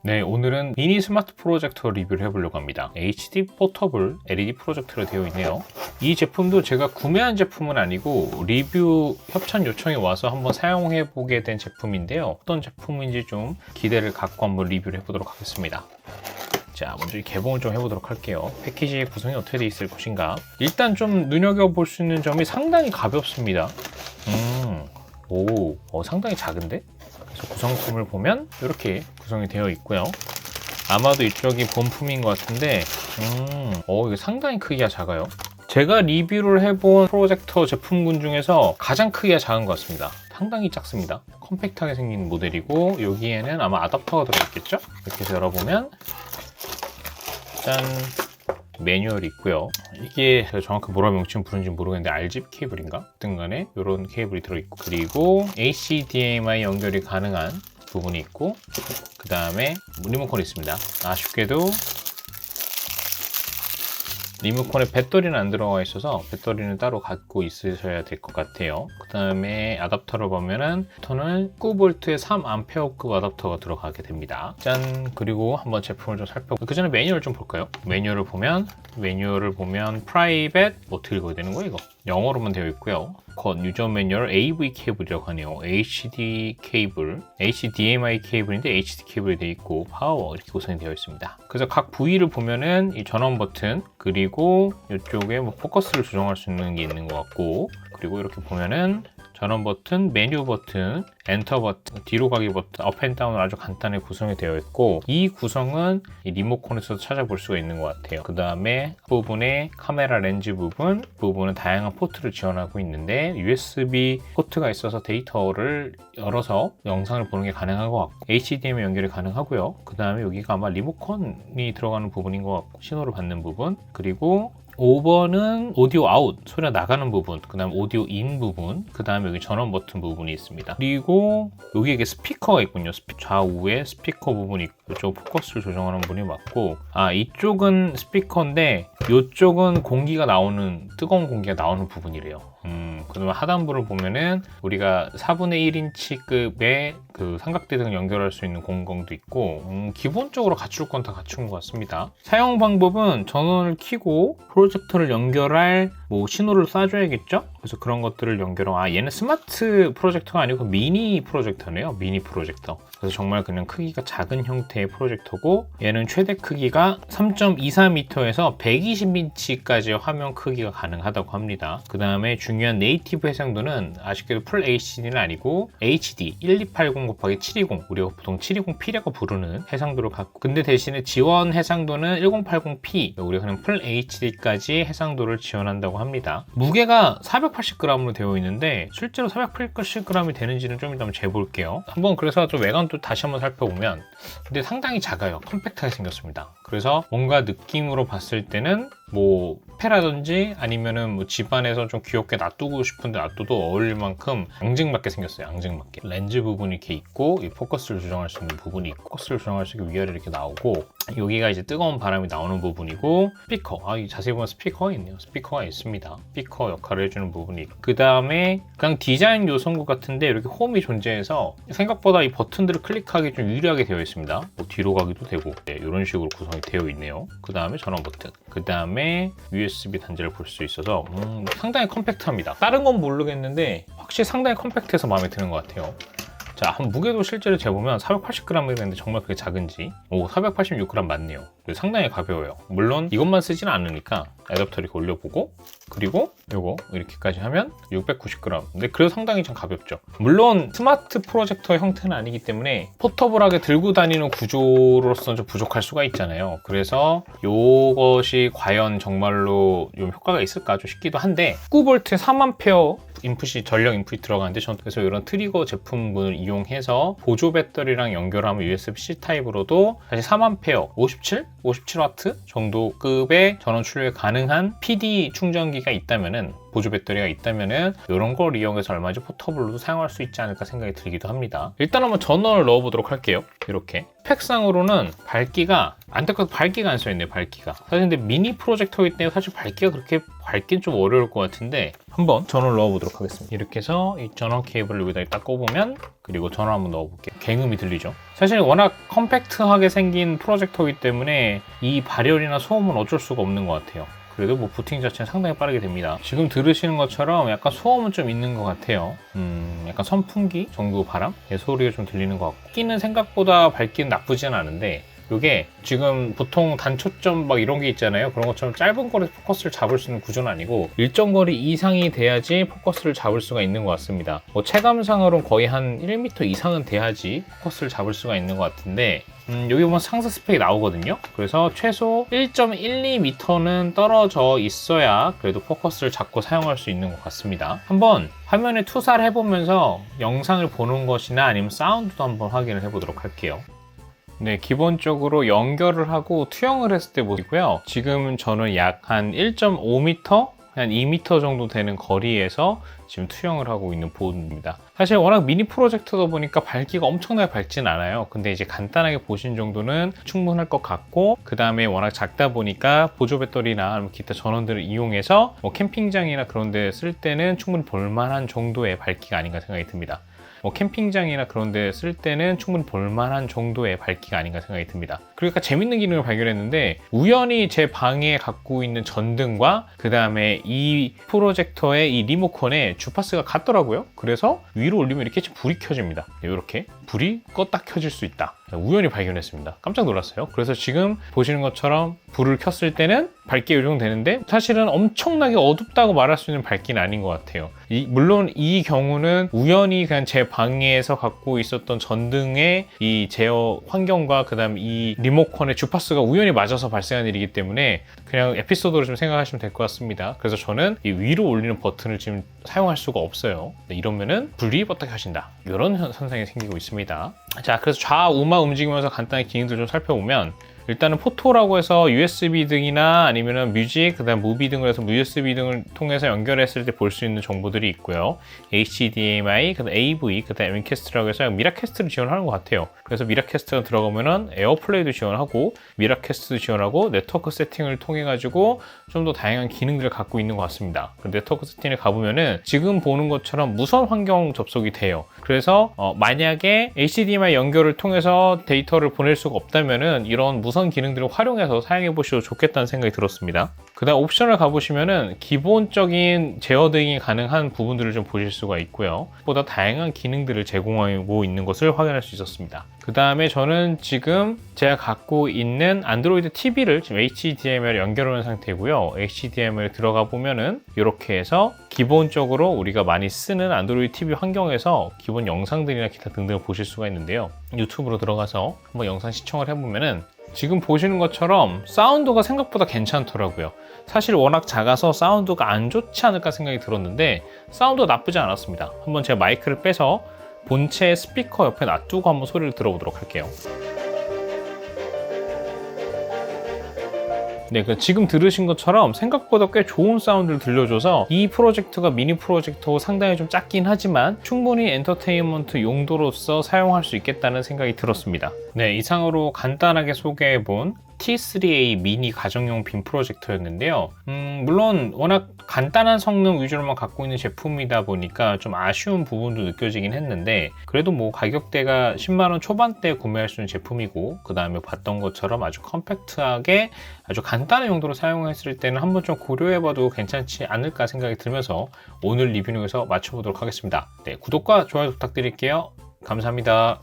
네, 오늘은 미니 스마트 프로젝터 리뷰를 해보려고 합니다. HD 포터블 LED 프로젝터로 되어 있네요. 이 제품도 제가 구매한 제품은 아니고 리뷰 협찬 요청이 와서 한번 사용해보게 된 제품인데요. 어떤 제품인지 좀 기대를 갖고 한번 리뷰를 해보도록 하겠습니다. 자, 먼저 개봉을 좀 해보도록 할게요. 패키지의 구성이 어떻게 되어 있을 것인가. 일단 좀 눈여겨볼 수 있는 점이 상당히 가볍습니다. 상당히 작은데? 그래서 구성품을 보면 이렇게 구성이 되어 있고요. 아마도 이쪽이 본품인 것 같은데 이게 상당히 크기가 작아요. 제가 리뷰를 해본 프로젝터 제품군 중에서 가장 크기가 작은 것 같습니다. 상당히 작습니다. 컴팩트하게 생긴 모델이고 여기에는 아마 아답터가 들어있겠죠? 이렇게 해서 열어보면 짠! 매뉴얼이 있고요. 이게 정확히 뭐라고 명칭 부르는지 모르겠는데 RGB 케이블인가? 어떤 간에 이런 케이블이 들어있고, 그리고 HDMI 연결이 가능한 부분이 있고, 그 다음에 리모컨이 있습니다. 아쉽게도 리모컨에 배터리는 안 들어가 있어서 배터리는 따로 갖고 있으셔야 될 것 같아요. 그 다음에 아답터를 보면은 아답터는 9V의 3A급 아답터가 들어가게 됩니다. 짠! 그리고 한번 제품을 좀 살펴보고 그 전에 매뉴얼 좀 볼까요? 매뉴얼을 보면 프라이빗 어떻게 읽어야 되는 거예요 이거? 영어로만 되어 있고요. 유저 매뉴얼 AV 케이블이라고 하네요. HD 케이블, HDMI 케이블인데 HD 케이블이 되어 있고 파워 이렇게 구성이 되어 있습니다. 그래서 각 부위를 보면은 이 전원 버튼, 그리고 이쪽에 포커스를 조정할 수 있는 게 있는 것 같고, 그리고 이렇게 보면은 전원 버튼, 메뉴 버튼, 엔터 버튼, 뒤로 가기 버튼, 업 앤 다운을 아주 간단하게 구성이 되어 있고, 이 구성은 이 리모컨에서 찾아볼 수가 있는 것 같아요. 그 다음에 부분에 카메라 렌즈 부분은 다양한 포트를 지원하고 있는데 USB 포트가 있어서 데이터를 열어서 영상을 보는 게 가능한 것 같고, HDMI 연결이 가능하고요. 그 다음에 여기가 아마 리모컨이 들어가는 부분인 것 같고, 신호를 받는 부분, 그리고 5번은 오디오 아웃, 소리가 나가는 부분, 그 다음 오디오 인 부분, 그 다음에 여기 전원 버튼 부분이 있습니다. 그리고 여기 이게 스피커가 있군요. 좌우에 스피커 부분이 있고, 이쪽 포커스를 조정하는 부분이 맞고, 이쪽은 스피커인데 이쪽은 뜨거운 공기가 나오는 부분이래요. 그다음에 하단부를 보면은 우리가 4분의 1인치급의 그 삼각대등 연결할 수 있는 공간도 있고, 기본적으로 갖출 건 다 갖춘 것 같습니다. 사용 방법은 전원을 켜고 프로젝터를 연결할 신호를 쏴줘야겠죠? 그래서 그런 것들을 얘는 스마트 프로젝터가 아니고 미니 프로젝터네요. 미니 프로젝터. 그래서 정말 그냥 크기가 작은 형태의 프로젝터고, 얘는 최대 크기가 3.24m에서 120인치까지 화면 크기가 가능하다고 합니다. 그 다음에 중요한 네이티브 해상도는 아쉽게도 풀 HD는 아니고 HD 1280/720, 우리가 보통 720p라고 부르는 해상도를 갖고, 근데 대신에 지원 해상도는 1080p, 우리가 그냥 풀 HD까지 해상도를 지원한다고 합니다. 무게가 480g으로 되어 있는데 실제로 480g이 되는지는 좀 이따 한번 재볼게요. 그래서 좀 외관도 다시 한번 살펴보면, 근데 상당히 작아요. 컴팩트하게 생겼습니다. 그래서 뭔가 느낌으로 봤을 때는 페라든지 아니면은 집안에서 좀 귀엽게 놔두고 싶은데 놔둬도 어울릴 만큼 앙증맞게 생겼어요. 앙증맞게. 렌즈 부분이 이렇게 있고, 이 포커스를 조정할 수 있는 부분이 있고, 포커스를 조정할 수 있게 위아래 이렇게 나오고, 여기가 이제 뜨거운 바람이 나오는 부분이고, 스피커. 자세히 보면 스피커가 있네요. 스피커가 있습니다. 스피커 역할을 해주는 부분이 있고, 그 다음에 그냥 디자인 요소인 같은데 이렇게 홈이 존재해서 생각보다 이 버튼들을 클릭하기 좀 유리하게 되어 있습니다. 뒤로 가기도 되고, 이런 식으로 구성이 되어 있네요. 그 다음에 전원 버튼, 그 다음에 USB 단자를 볼 수 있어서 상당히 컴팩트합니다. 다른 건 모르겠는데 확실히 상당히 컴팩트해서 마음에 드는 것 같아요. 자, 무게도 실제로 재보면 480g이랬는데 정말 그게 작은지, 486g 맞네요. 상당히 가벼워요. 물론 이것만 쓰지는 않으니까 애답터를 이렇게 올려보고, 그리고 요거 이렇게까지 하면 690g. 근데 그래도 상당히 좀 가볍죠. 물론 스마트 프로젝터 형태는 아니기 때문에 포터블하게 들고 다니는 구조로서는 좀 부족할 수가 있잖아요. 그래서 요것이 과연 정말로 좀 효과가 있을까 좀 싶기도 한데, 9V 3A 인풋이 전력 인풋이 들어가는데, 저는 그래서 이런 트리거 제품군을 이용해서 보조 배터리랑 연결하면 USB-C 타입으로도 사실 3A 57W 정도 급의 전원 출력이 가능한 PD 충전기가 있다면은, 보조 배터리가 있다면은 이런 걸 이용해서 얼마든지 포터블로도 사용할 수 있지 않을까 생각이 들기도 합니다. 일단 한번 전원을 넣어보도록 할게요. 이렇게 스펙상으로는 밝기가 안타깝게 밝기가 안 써있네요. 밝기가 사실 근데 미니 프로젝터이기 때문에 사실 밝기가 그렇게 밝기는 좀 어려울 것 같은데, 한번 전원을 넣어보도록 하겠습니다. 이렇게 해서 이 전원 케이블을 여기다 딱 꼽으면, 그리고 전원 한번 넣어볼게요. 갱음이 들리죠? 사실 워낙 컴팩트하게 생긴 프로젝터이기 때문에 이 발열이나 소음은 어쩔 수가 없는 것 같아요. 그래도 뭐 부팅 자체는 상당히 빠르게 됩니다. 지금 들으시는 것처럼 약간 소음은 좀 있는 것 같아요. 약간 선풍기 정도 바람의 소리가 좀 들리는 것 같고, 끼는 생각보다 밝기는 나쁘진 않은데, 이게 지금 보통 단초점 막 이런 게 있잖아요. 그런 것처럼 짧은 거리에서 포커스를 잡을 수 있는 구조는 아니고 일정 거리 이상이 돼야지 포커스를 잡을 수가 있는 것 같습니다. 뭐 체감상으로는 거의 한 1m 이상은 돼야지 포커스를 잡을 수가 있는 것 같은데, 여기 보면 상세 스펙이 나오거든요. 그래서 최소 1.12m는 떨어져 있어야 그래도 포커스를 잡고 사용할 수 있는 것 같습니다. 한번 화면에 투사를 해보면서 영상을 보는 것이나 아니면 사운드도 한번 확인을 해보도록 할게요. 네, 기본적으로 연결을 하고 투영을 했을 때 모습이고요. 지금 저는 약 한 1.5m, 한 2m 정도 되는 거리에서 지금 투영을 하고 있는 보드입니다. 사실 워낙 미니 프로젝터다 보니까 밝기가 엄청나게 밝진 않아요. 근데 이제 간단하게 보신 정도는 충분할 것 같고, 그 다음에 워낙 작다 보니까 보조 배터리나 기타 전원들을 이용해서 뭐 캠핑장이나 그런 데 쓸 때는 충분히 볼만한 정도의 밝기가 아닌가 생각이 듭니다. 뭐 캠핑장이나 그런 데 쓸 때는 충분히 볼만한 정도의 밝기가 아닌가 생각이 듭니다. 그러니까 재밌는 기능을 발견했는데, 우연히 제 방에 갖고 있는 전등과 그 다음에 이 프로젝터의 이 리모컨에 주파수가 같더라고요. 그래서 위로 올리면 이렇게 불이 켜집니다. 이렇게 불이 껐다 켜질 수 있다. 우연히 발견했습니다. 깜짝 놀랐어요. 그래서 지금 보시는 것처럼 불을 켰을 때는 밝게 요정되는데, 사실은 엄청나게 어둡다고 말할 수 있는 밝기는 아닌 것 같아요. 물론 이 경우는 우연히 그냥 제 방에서 갖고 있었던 전등의 이 제어 환경과 그 다음 이 리모컨의 주파수가 우연히 맞아서 발생한 일이기 때문에 그냥 에피소드로 좀 생각하시면 될 것 같습니다. 그래서 저는 이 위로 올리는 버튼을 지금 사용할 수가 없어요. 이러면은 불이 껐다 켜진다, 이런 현상이 생기고 있습니다. 자, 그래서 좌우마 움직이면서 간단히 기능들 좀 살펴보면, 일단은 포토라고 해서 USB 등이나 아니면은 뮤직, 그 다음 무비 등을 해서 USB 등을 통해서 연결했을 때 볼 수 있는 정보들이 있고요. HDMI, 그 다음 AV, 그 다음 엠캐스트라고 해서 미라캐스트를 지원하는 것 같아요. 그래서 미라캐스트가 들어가면은 에어플레이도 지원하고 미라캐스트도 지원하고 네트워크 세팅을 통해 가지고 좀 더 다양한 기능들을 갖고 있는 것 같습니다. 그 네트워크 세팅에 가보면은 지금 보는 것처럼 무선 환경 접속이 돼요. 그래서 만약에 HDMI 연결을 통해서 데이터를 보낼 수가 없다면은 이런 무선 기능들을 활용해서 사용해 보셔도 좋겠다는 생각이 들었습니다. 그 다음 옵션을 가보시면은 기본적인 제어 등이 가능한 부분들을 좀 보실 수가 있고요. 보다 다양한 기능들을 제공하고 있는 것을 확인할 수 있었습니다. 그 다음에 저는 지금 제가 갖고 있는 안드로이드 TV를 지금 HDMI를 연결하는 상태고요. HDMI에 들어가 보면은 이렇게 해서 기본적으로 우리가 많이 쓰는 안드로이드 TV 환경에서 기본 영상들이나 기타 등등을 보실 수가 있는데요. 유튜브로 들어가서 한번 영상 시청을 해보면은 지금 보시는 것처럼 사운드가 생각보다 괜찮더라고요. 사실 워낙 작아서 사운드가 안 좋지 않을까 생각이 들었는데 사운드가 나쁘지 않았습니다. 한번 제가 마이크를 빼서 본체 스피커 옆에 놔두고 한번 소리를 들어보도록 할게요. 네, 지금 들으신 것처럼 생각보다 꽤 좋은 사운드를 들려줘서 이 프로젝트가 미니 프로젝터고 상당히 좀 작긴 하지만 충분히 엔터테인먼트 용도로서 사용할 수 있겠다는 생각이 들었습니다. 네, 이상으로 간단하게 소개해본 T3A 미니 가정용 빔 프로젝터였는데요. 물론 워낙 간단한 성능 위주로만 갖고 있는 제품이다 보니까 좀 아쉬운 부분도 느껴지긴 했는데, 그래도 뭐 가격대가 10만원 초반대에 구매할 수 있는 제품이고, 그 다음에 봤던 것처럼 아주 컴팩트하게 아주 간단한 용도로 사용했을 때는 한번 좀 고려해봐도 괜찮지 않을까 생각이 들면서 오늘 리뷰는 여기서 마쳐보도록 하겠습니다. 네, 구독과 좋아요 부탁드릴게요. 감사합니다.